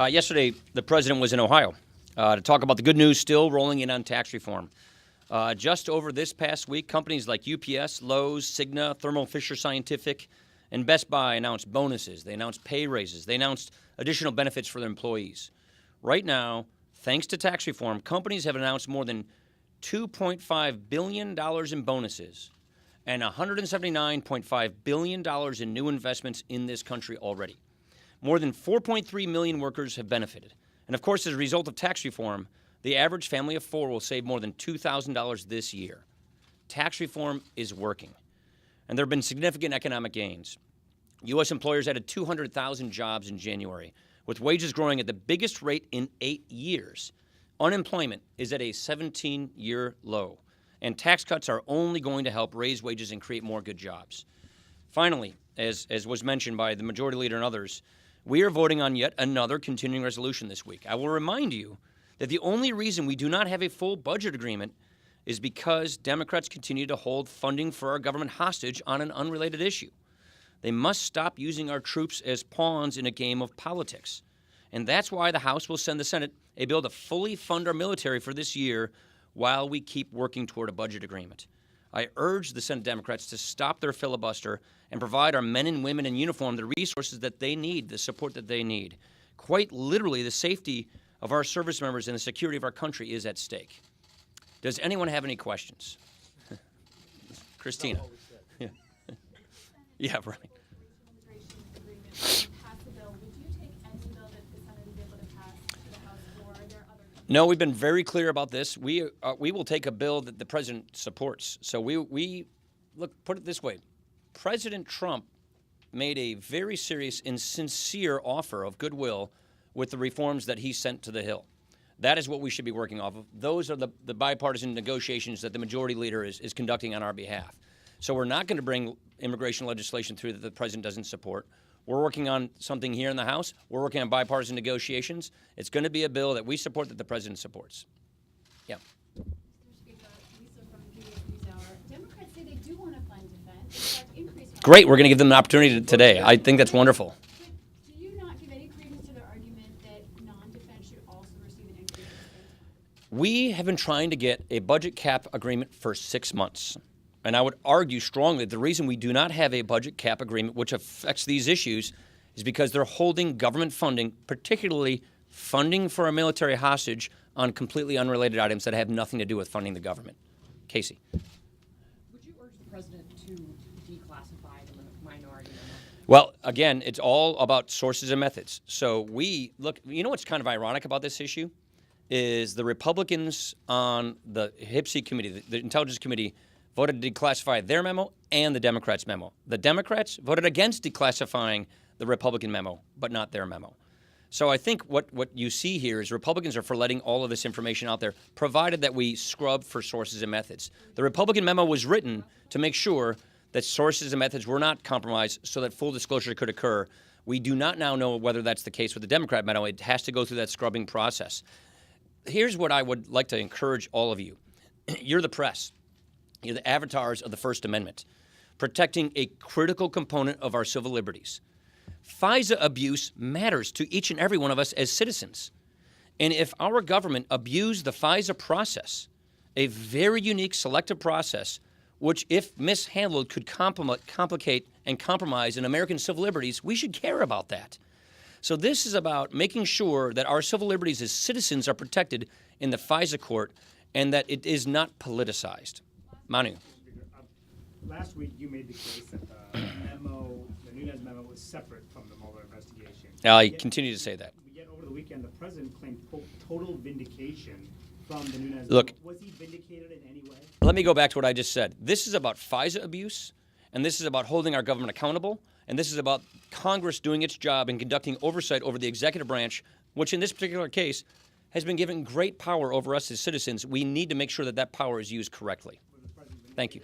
Yesterday, the president was in Ohio to talk about the good news still rolling in on tax reform. Just over this past week, companies like UPS, Lowe's, Cigna, Thermo Fisher Scientific, and Best Buy announced bonuses. They announced pay raises. They announced additional benefits for their employees. Right now, thanks to tax reform, companies have announced more than $2.5 billion in bonuses and $179.5 billion in new investments in this country already. More than 4.3 million workers have benefited. And of course, as a result of tax reform, the average family of four will save more than $2,000 this year. Tax reform is working. And there have been significant economic gains. U.S. employers added 200,000 jobs in January, with wages growing at the biggest rate in 8 years. Unemployment is at a 17-year low. And tax cuts are only going to help raise wages and create more good jobs. Finally, as was mentioned by the majority leader and others, we are voting on yet another continuing resolution this week. I will remind you that the only reason we do not have a full budget agreement is because Democrats continue to hold funding for our government hostage on an unrelated issue. They must stop using our troops as pawns in a game of politics. And that's why the House will send the Senate a bill to fully fund our military for this year while we keep working toward a budget agreement. I urge the Senate Democrats to stop their filibuster and provide our men and women in uniform the resources that they need, the support that they need. Quite literally, the safety of our service members and the security of our country is at stake. Does anyone have any questions? Christina. Yeah. Yeah, right. No, we've been very clear about this. We will take a bill that the president supports. So we look, put it this way. President Trump made a very serious and sincere offer of goodwill with the reforms that he sent to the Hill. That is what we should be working off of. Those are the bipartisan negotiations that the majority leader is conducting on our behalf. So we're not going to bring immigration legislation through that the president doesn't support. We're working on something here in the House. We're working on bipartisan negotiations. It's going to be a bill that we support that the president supports. Yeah. Mr. Speaker, Lisa from PBS NewsHour. Democrats say they do want to fund defense. In fact, increase. Great. We're going to give them an opportunity today. I think that's wonderful. But do you not give any credence to their argument that non-defense should also receive an increase in defense? We have been trying to get a budget cap agreement for 6 months. And I would argue strongly the reason we do not have a budget cap agreement which affects these issues is because they're holding government funding, particularly funding for a military hostage, on completely unrelated items that have nothing to do with funding the government. Casey. Would you urge the president to declassify the minority memo? Well, again, it's all about sources and methods. So look, you know what's kind of ironic about this issue is the Republicans on the HPSC committee, the Intelligence Committee, voted to declassify their memo and the Democrats' memo. The Democrats voted against declassifying the Republican memo, but not their memo. So I think what you see here is Republicans are for letting all of this information out there, provided that we scrub for sources and methods. The Republican memo was written to make sure that sources and methods were not compromised so that full disclosure could occur. We do not now know whether that's the case with the Democrat memo. It has to go through that scrubbing process. Here's what I would like to encourage all of you. You're the press. You're the avatars of the First Amendment, protecting a critical component of our civil liberties. FISA abuse matters to each and every one of us as citizens. And if our government abused the FISA process, a very unique selective process, which if mishandled could complicate and compromise in American civil liberties, we should care about that. So this is about making sure that our civil liberties as citizens are protected in the FISA court and that it is not politicized. Manu. Last week, you made the case that the memo, the Nunes memo, was separate from the Mueller investigation. I continue to say that. Yet over the weekend, the president claimed, quote, total vindication from the Nunes Look, memo. Was he vindicated in any way? Let me go back to what I just said. This is about FISA abuse, and this is about holding our government accountable, and this is about Congress doing its job and conducting oversight over the executive branch, which in this particular case has been given great power over us as citizens. We need to make sure that that power is used correctly. Thank you.